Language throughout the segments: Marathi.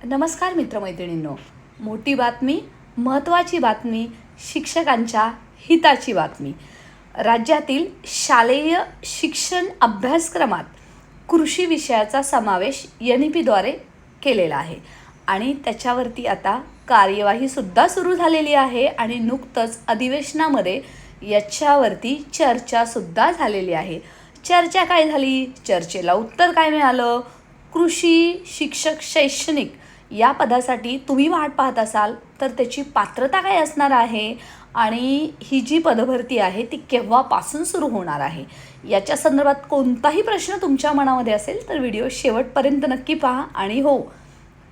नमस्कार मित्रमैत्रिणींनो, मोठी बातमी, महत्त्वाची बातमी, शिक्षकांच्या हिताची बातमी. राज्यातील शालेय शिक्षण अभ्यासक्रमात कृषी विषयाचा समावेश NEP-द्वारे केलेला आहे आणि त्याच्यावरती आता कार्यवाहीसुद्धा सुरू झालेली आहे आणि नुकतंच अधिवेशनामध्ये याच्यावरती चर्चासुद्धा झालेली आहे. चर्चा काय झाली? चर्चेला उत्तर काय मिळालं? कृषी शिक्षक शैक्षणिक या पदासाठी तुम्ही वाट पाहत असाल तर त्याची पात्रता काय असणार आहे आणि ही जी पदभरती आहे ती केव्हापासून सुरू होणार आहे, याच्या संदर्भात कोणताही प्रश्न तुमच्या मनामध्ये असेल तर व्हिडिओ शेवटपर्यंत नक्की पहा. आणि हो,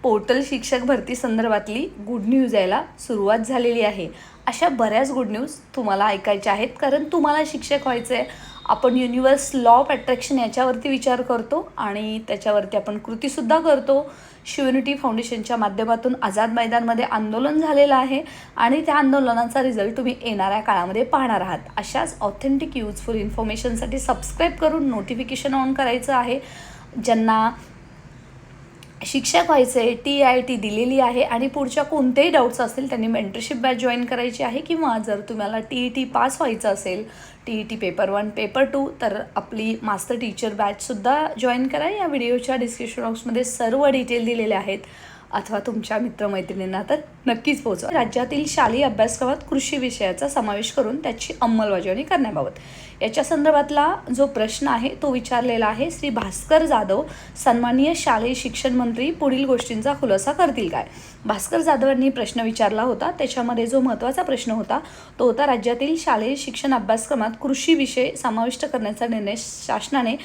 पोर्टल शिक्षक भरती संदर्भातली गुड न्यूज यायला सुरुवात झालेली आहे. अशा बऱ्याच गुड न्यूज तुम्हाला ऐकायच्या आहेत, कारण तुम्हाला शिक्षक व्हायचं आहे. आपण युनिव्हर्स लॉ ऑफ अट्रॅक्शन याच्यावरती विचार करतो आणि त्याच्यावरती आपण कृतीसुद्धा करतो. शिवयुनिटी फाउंडेशनच्या माध्यमातून आझाद मैदानमध्ये आंदोलन झालेलं आहे आणि त्या आंदोलनाचा रिझल्ट तुम्ही येणाऱ्या काळामध्ये पाहणार आहात. अशाच ऑथेंटिक यूजफुल इन्फॉर्मेशनसाठी सबस्क्राईब करून नोटिफिकेशन ऑन करायचं आहे. ज्यांना शिक्षक व्हायचे TIT दिलेली आहे आणि पुढच्या कोणतेही डाऊट्स असतील त्यांनी मेंटरशिप बॅच जॉईन करायची आहे, किंवा जर तुम्हाला TET पास व्हायचं असेल, TET पेपर 1 पेपर 2, तर आपली मास्टर टीचर बॅचसुद्धा जॉईन करा. या व्हिडिओच्या डिस्क्रिप्शन बॉक्समध्ये सर्व डिटेल दिलेले आहेत, अथवा तुमच्या मित्रमैत्रिणींना तर नक्कीच पोहोचवा. राज्यातील शालेय अभ्यासक्रमात कृषी विषयाचा समावेश करून त्याची अंमलबजावणी करण्याबाबत याच्या संदर्भातला जो प्रश्न आहे तो विचारलेला आहे. श्री भास्कर जाधव, सन्माननीय शालेय शिक्षण मंत्री, पुढील गोष्टींचा खुलासा करतील काय? भास्कर जाधव यांनी प्रश्न विचारला होता. त्याच्यामध्ये जो महत्त्वाचा प्रश्न होता तो होता, राज्यातील शालेय शिक्षण अभ्यासक्रमात कृषी विषय समाविष्ट करण्याचा निर्णय शासनाने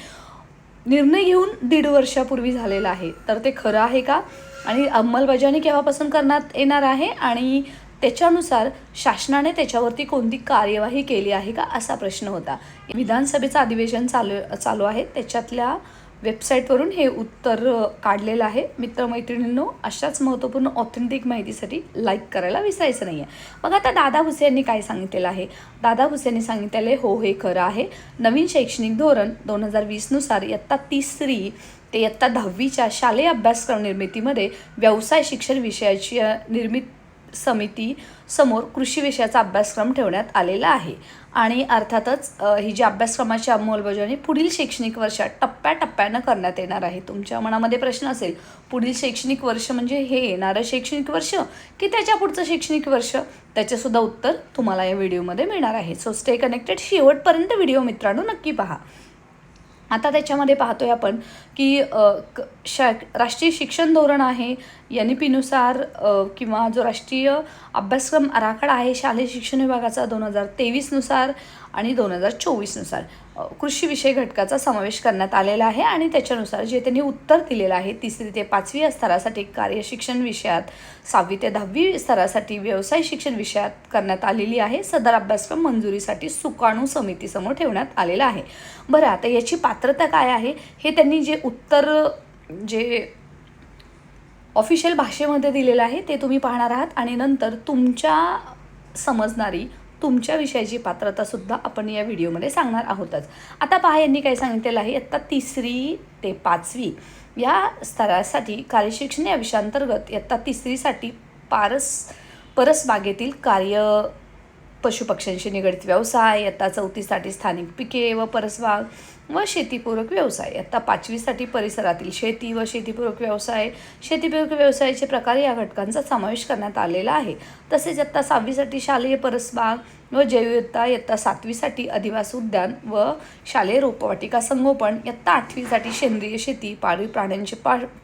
निर्णय घेऊन 1.5 वर्षापूर्वी झालेला आहे, तर ते खरं आहे का? आणि अंमलबजावणी केव्हापासून करण्यात येणार आहे आणि त्याच्यानुसार शासनाने त्याच्यावरती कोणती कार्यवाही केली आहे का, असा प्रश्न होता. विधानसभेचं अधिवेशन चालू आहे, त्याच्यातल्या वेबसाईटवरून हे उत्तर काढलेलं आहे. मित्रमैत्रिणींनो, अशाच महत्त्वपूर्ण ऑथेंटिक माहितीसाठी लाईक करायला विसरायचं नाही आहे. मग आता दादा भुसे यांनी काय सांगितलेलं आहे? दादा भुसे यांनी सांगितलेलं आहे, हो हे खरं आहे. नवीन शैक्षणिक धोरण 2020नुसार इयत्ता 3री ते इयत्ता 10वीच्या शालेय अभ्यासक्रम निर्मितीमध्ये व्यवसाय शिक्षण विषयाची निर्मिती समिती समोर कृषी विषयाचा अभ्यासक्रम ठेवण्यात आलेला आहे. आणि अर्थातच ही जी अभ्यासक्रमाची अंमलबजावणी पुढील शैक्षणिक वर्षात टप्प्याटप्प्यानं करण्यात येणार आहे. तुमच्या मनामध्ये प्रश्न असेल, पुढील शैक्षणिक वर्ष म्हणजे हे येणारं शैक्षणिक वर्ष की त्याच्या पुढचं शैक्षणिक वर्ष? त्याचंसुद्धा उत्तर तुम्हाला या व्हिडिओमध्ये मिळणार आहे. सो स्टे कनेक्टेड, शेवटपर्यंत व्हिडिओ मित्रांनो नक्की पहा. आता त्याच्यामध्ये पाहतोय आपण की राष्ट्रीय शिक्षण धोरण आहे NEP-नुसार, किंवा जो राष्ट्रीय अभ्यासक्रम आराखडा आहे शालेय शिक्षण विभागाचा 2023नुसार आणि 2024नुसार कृषी विषय घटकाचा समावेश करण्यात आलेला आहे. आणि त्याच्यानुसार जे त्यांनी उत्तर दिलेलं आहे, 3री ते 5वी स्तरासाठी कार्य शिक्षण विषयात, 6वी ते 10वी स्तरासाठी व्यवसाय शिक्षण विषयात करण्यात आलेली आहे. सदर अभ्यासक्रम मंजुरीसाठी सुकाणू समितीसमोर ठेवण्यात आलेला आहे. बरं, आता याची पात्रता काय आहे हे त्यांनी जे उत्तर जे ऑफिशियल भाषेमध्ये दिलेलं आहे ते तुम्ही पाहणार आहात, आणि नंतर तुमच्या समजणारी तुमच्या विषयाची पात्रतासुद्धा आपण या व्हिडिओमध्ये सांगणार आहोतच. आता पहा, यांनी काय सांगितलेलं आहे, इयत्ता 3री ते 5वी या स्तरासाठी कार्यशिक्षण या विषयांतर्गत इयत्ता 3रीसाठी परसबागेतील कार्य, पशुपक्ष्यांशी निगडित व्यवसाय, इयत्ता 4थीसाठी स्थानिक पिके व परसबाग व शेतीपूरक व्यवसाय, इयत्ता 5वीसाठी परिसरातील शेती व शेतीपूरक व्यवसाय, शेतीपूरक व्यवसायाचे प्रकार या घटकांचा समावेश करण्यात आलेला आहे. तसेच इयत्ता 6वीसाठी शालेय परसबाग व जैवविविधता, इयत्ता 7वीसाठी अधिवास उद्यान व शालेय रोपवाटिका संगोपन, इयत्ता 8वीसाठी सेंद्रिय शेती, पाळीव प्राण्यांचे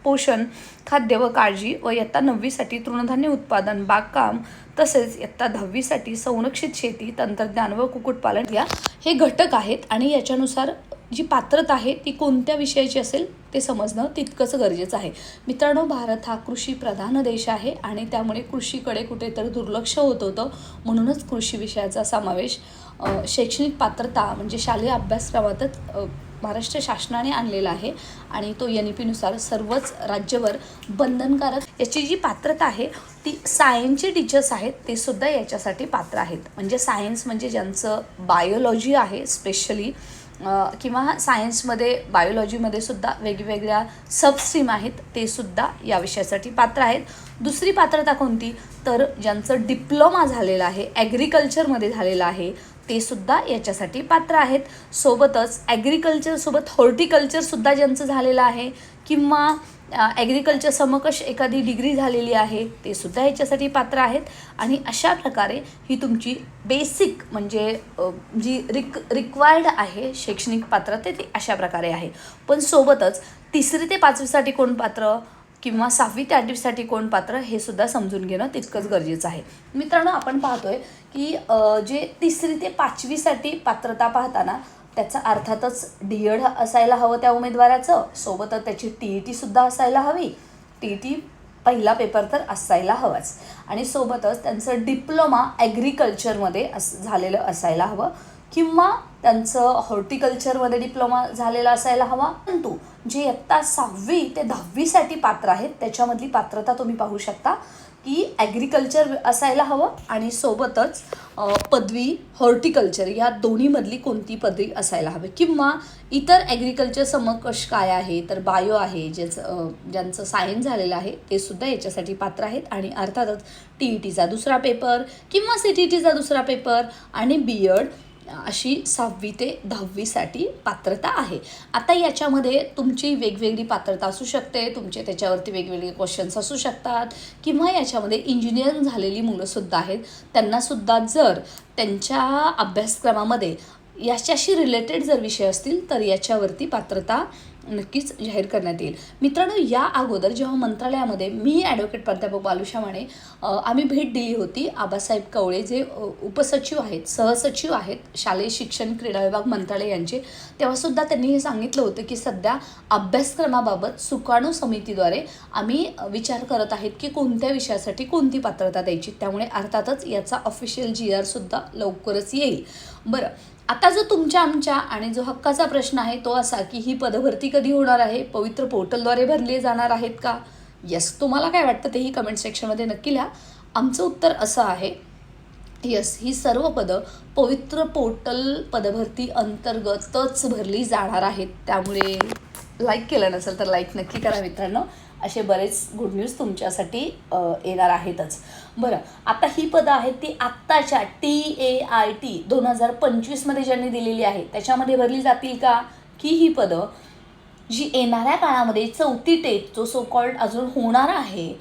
पोषण, खाद्य व काळजी व इयत्ता 9वीसाठी तृणधान्य उत्पादन, बागकाम, तसेच इयत्ता 10वीसाठी संरक्षित शेती, तंत्रज्ञान व कुक्कुटपालन या हे घटक आहेत. आणि याच्यानुसार जी पात्रता आहे ती कोणत्या विषयाची असेल ते समजणं तितकंच गरजेचं आहे. मित्रांनो, भारत हा कृषीप्रधान देश आहे आणि त्यामुळे कृषीकडे कुठेतरी दुर्लक्ष होत होतं. म्हणूनच कृषी विषयाचा समावेश शैक्षणिक पात्रता म्हणजे शालेय अभ्यासक्रमातच महाराष्ट्र शासनाने आणलेला आहे आणि तो NEP-नुसार सर्वच राज्यभर बंधनकारक. याची जी पात्रता आहे ती सायन्सचे टीचर्स आहेत ते सुद्धा याच्यासाठी पात्र आहेत. म्हणजे सायन्स म्हणजे ज्यांचं बायोलॉजी आहे स्पेशली किंवा सायन्समध्ये बायोलॉजीमध्ये सुद्धा वेगवेगळ्या सबस्ट्रीम आहेत, ते सुद्धा या विषयासाठी पात्र आहेत. दुसरी पात्रता कोणती, तर ज्यांचं डिप्लोमा झालेलं आहे, ॲग्रिकल्चरमध्ये झालेलं आहे, ते सुद्धा याच्यासाठी पात्र आहेत. सोबतच ॲग्रिकल्चरसोबत हॉर्टिकल्चरसुद्धा ज्यांचं झालेलं आहे किंवा ॲग्रिकल्चर समकक्ष एखादी डिग्री झालेली आहे, ते सुद्धा याच्यासाठी पात्र आहेत. आणि अशा प्रकारे ही तुमची बेसिक म्हणजे जी रिक्वायर्ड आहे शैक्षणिक पात्रता ती अशा प्रकारे आहे. पण सोबतच 3री ते 5वीसाठी कोण पात्र किंवा 6वी ते 8वीसाठी कोण पात्र हे सुद्धा समजून घेणं तितकंच गरजेचं आहे. मित्रांनो, आपण पाहतोय की जे 3री ते 5वीसाठी पात्रता पाहताना त्याचा अर्थातच डी.एड असायला हवं त्या उमेदवाराचं, सोबतच त्याची TET-सुद्धा असायला हवी. TET पहिला पेपर तर असायला हवाच, आणि सोबतच त्यांचं डिप्लोमा ॲग्रिकल्चरमध्ये झालेलं असायला हवं किंवा त्यांचं हॉर्टिकल्चरमध्ये डिप्लोमा झालेला असायला हवा. परंतु जे इयत्ता 6वी ते 10वीसाठी पात्र आहेत त्याच्यामधली पात्रता तुम्ही पाहू शकता की ॲग्रिकल्चर असायला हवं आणि सोबतच पदवी हॉर्टिकल्चर या दोन्हीमधली कोणती पदवी असायला हवी. किंवा इतर ॲग्रिकल्चर समकक्ष काय आहे, तर बायो आहे, ज्यांचं सायन्स झालेलं आहे ते सुद्धा याच्यासाठी पात्र आहेत. आणि अर्थातच TET-चा दुसरा पेपर किंवा CTT-चा दुसरा पेपर आणि B.एड अशी 6वी ते 10वीसाठी पात्रता आहे. आता याच्यामध्ये तुमची वेगवेगळी पात्रता असू शकते, तुमचे त्याच्यावरती वेगवेगळे क्वेश्चन्स असू शकतात, किंवा याच्यामध्ये इंजिनिअरिंग झालेली मुलंसुद्धा आहेत, त्यांनासुद्धा जर त्यांच्या अभ्यासक्रमामध्ये याच्याशी रिलेटेड जर विषय असतील तर याच्यावरती पात्रता नक्कीच जाहीर करण्यात येईल. मित्रांनो, या अगोदर जेव्हा मंत्रालयामध्ये मी ॲडव्होकेट प्राध्यापक बालुषा माने आम्ही भेट दिली होती आबासाहेब कवळे जे उपसचिव आहेत, सहसचिव आहेत शालेय शिक्षण क्रीडा विभाग मंत्रालय यांचे, तेव्हासुद्धा त्यांनी हे सांगितलं होतं की सध्या अभ्यासक्रमाबाबत सुकाणू समितीद्वारे आम्ही विचार करत आहेत की कोणत्या विषयासाठी कोणती पात्रता द्यायची. त्यामुळे अर्थातच याचा ऑफिशियल GR-सुद्धा लवकरच येईल. बरं, आता जो तुमच्या आमच्या आणि जो हक्काचा प्रश्न आहे तो असा की ही पदभरती कधी होणार आहे, पवित्र पोर्टलद्वारे भरले जाणार आहेत का? यस, तुम्हाला काय वाटतं तेही कमेंट सेक्शनमध्ये नक्की लिहा. आमचं उत्तर असं आहे, यस, ही सर्व पदं पवित्र पोर्टल पदभरती अंतर्गतच भरली जाणार आहेत. त्यामुळे लाईक केलं नसेल तर लाईक नक्की करा मित्रांनो. असे बरेच गुड न्यूज तुमच्यासाठी येणार आहेतच. बरं, आता ही पदं आहेत ती आत्ताच्या TAIT 2025मध्ये ज्यांनी दिलेली आहे त्याच्यामध्ये भरली जातील का, की ही पदं जी येणाऱ्या काळामध्ये 4थी टेट जो सो कॉल्ड अजून होणार आहे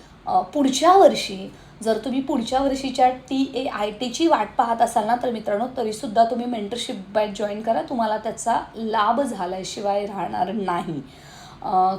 पुढच्या वर्षी, जर तुम्ही पुढच्या वर्षीच्या TAITची वाट पाहत असाल ना तर मित्रांनो तरीसुद्धा तुम्ही मेंटरशिप बॅच जॉईन करा, तुम्हाला त्याचा लाभ झाल्याशिवाय राहणार नाही.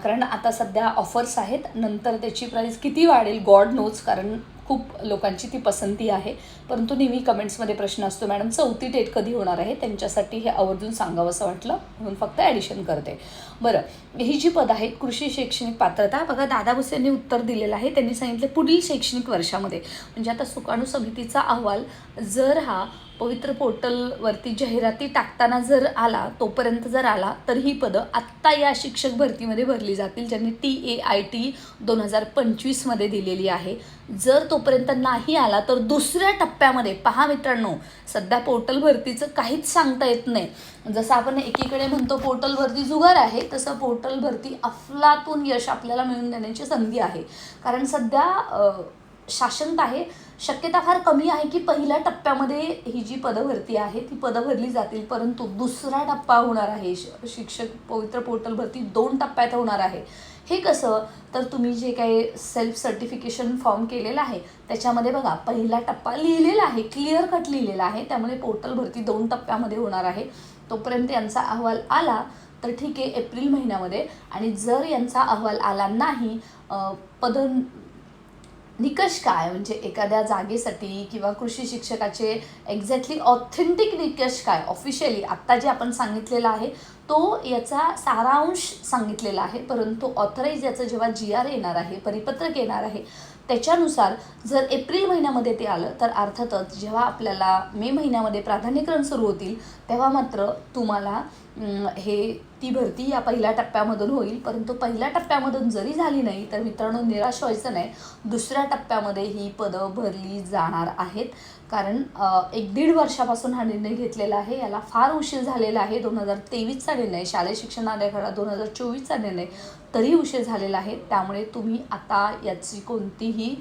कारण आता सध्या ऑफर्स आहेत, नंतर त्याची प्राईस किती वाढेल गॉड नोज, कारण खूप लोकांची ती पसंती आहे. परंतु नेहमी कमेंट्समध्ये प्रश्न असतो, मॅडम 4थी टेट कधी होणार आहे, त्यांच्यासाठी हे आवर्जून सांगावं असं वाटलं म्हणून फक्त ॲडिशन करते. बरं, ही जी पद आहेत कृषी शैक्षणिक पात्रता, बघा दादा भुसे यांनी उत्तर दिलेलं आहे. त्यांनी सांगितले पुढील शैक्षणिक वर्षामध्ये, म्हणजे आता सुकाणू समितीचा अहवाल जर हा पवित्र पोर्टलवरती जाहिराती टाकताना जर आला, तोपर्यंत जर आला तर ही पदं आत्ता या शिक्षक भरतीमध्ये भरली जातील ज्यांनी TAIT 2025मध्ये दिलेली आहे. जर तोपर्यंत नाही आला तर दुसऱ्या टप्प्यामध्ये पहा मित्रांनो, सध्या पोर्टल भरतीचं काहीच सांगता येत नाही. जसं आपण एकीकडे म्हणतो पोर्टल भरती जुगार आहे, तसं पोर्टल भरती अफलातून यश आपल्याला मिळवून देण्याची संधी आहे. कारण सध्या शासन आहे, शक्यता फार कमी आहे की पहिल्या टप्प्यामध्ये ही जी पदभरती आहे ती पदं भरली जातील, परंतु दुसरा टप्पा होणार आहे शिक्षक पवित्र पोर्टल भरती 2 टप्प्यात होणार आहे. हे कसं, तर तुम्ही जे काही सेल्फ सर्टिफिकेशन फॉर्म केलेला आहे त्याच्यामध्ये बघा पहिला टप्पा लिहिलेला आहे, क्लिअर कट लिहिलेला आहे. त्यामुळे पोर्टल भरती 2 टप्प्यामध्ये होणार आहे. तोपर्यंत यांचा अहवाल आला तर ठीक आहे एप्रिल महिन्यामध्ये, आणि जर यांचा अहवाल आला नाही, निकष काय म्हणजे एखाद्या जागेसाठी किंवा कृषी शिक्षकाचे एक्झॅक्टली ऑथेंटिक निकष काय ऑफिशियली आत्ता जे आपण सांगितलेलं आहे तो याचा सारांश सांगितलेला आहे, परंतु ऑथराईज याचं जेव्हा GR येणार आहे, परिपत्रक येणार आहे, त्याच्यानुसार जर एप्रिल महिन्यामध्ये ते आलं तर अर्थातच जेव्हा आपल्याला मे महिन्यामध्ये प्राधान्यक्रम सुरू होतील तेव्हा मात्र तुम्हाला ती भरती या पहिल्या टप्प्यामधून होईल. परंतु पहिल्या टप्प्यामधून जरी झाली नाही तर मित्रांनो निराश व्हायचं नाही, दुसऱ्या टप्प्यामध्ये ही पदं भरली जाणार आहेत. कारण 1-1.5 वर्षापासून हा निर्णय घेतलेला आहे, याला फार उशीर झालेला आहे. 2023चा निर्णय, शालेय शिक्षण आराखडा 2024चा निर्णय, तरी उशीर झालेला आहे. त्यामुळे तुम्ही आता याची कोणतीही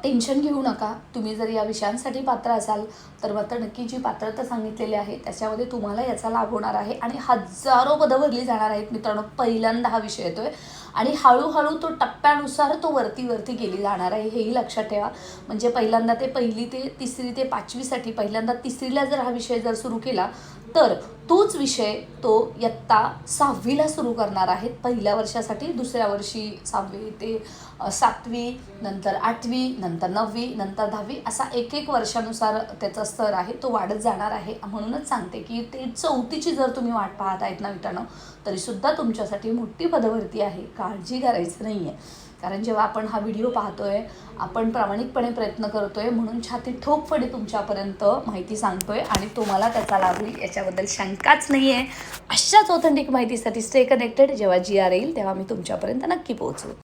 टेन्शन घेऊ नका. तुम्ही जर या विषयांसाठी पात्र असाल तर मात्र नक्की जी पात्रता सांगितलेली आहे त्याच्यामध्ये तुम्हाला याचा लाभ होणार आहे आणि हजारो पदं भरली जाणार आहेत मित्रांनो. पहिल्यांदा हा विषय येतोय आणि हळूहळू तो टप्प्यानुसार तो वरती गेली जाणार आहे, हेही लक्षात ठेवा. म्हणजे पहिल्यांदा ते 1ली ते 3री ते 5वीसाठी पहिल्यांदा 3रीला जर हा विषय जर सुरू केला तर तोच विषय तो इयत्ता 6वीला सुरू करणार आहेत पहिल्या वर्षासाठी. दुसऱ्या वर्षी 6वी ते 7वी, नंतर 8वी, नंतर 9वी, नंतर 10वी, असा 1-1 वर्षानुसार त्याचा स्तर आहे तो वाढत जाणार आहे. म्हणूनच सांगते की ते 4थीची जर तुम्ही वाट पाहत आहेत ना मित्रांनो तरीसुद्धा तुमच्यासाठी मोठी पदभरती आहे, काळजी करायचं नाही आहे. कारण जेव्हा आपण हा व्हिडिओ पाहतोय आपण प्रामाणिकपणे प्रयत्न करतोय म्हणून छाती ठोकपणे तुमच्यापर्यंत माहिती सांगतोय आणि तुम्हाला त्याचा लाभ होईल याच्याबद्दल शंकाच नाही आहे. अशाच ऑथेंटिक माहितीसाठी स्टे कनेक्टेड. जेव्हा GR येईल तेव्हा मी तुमच्यापर्यंत नक्की पोहोचू.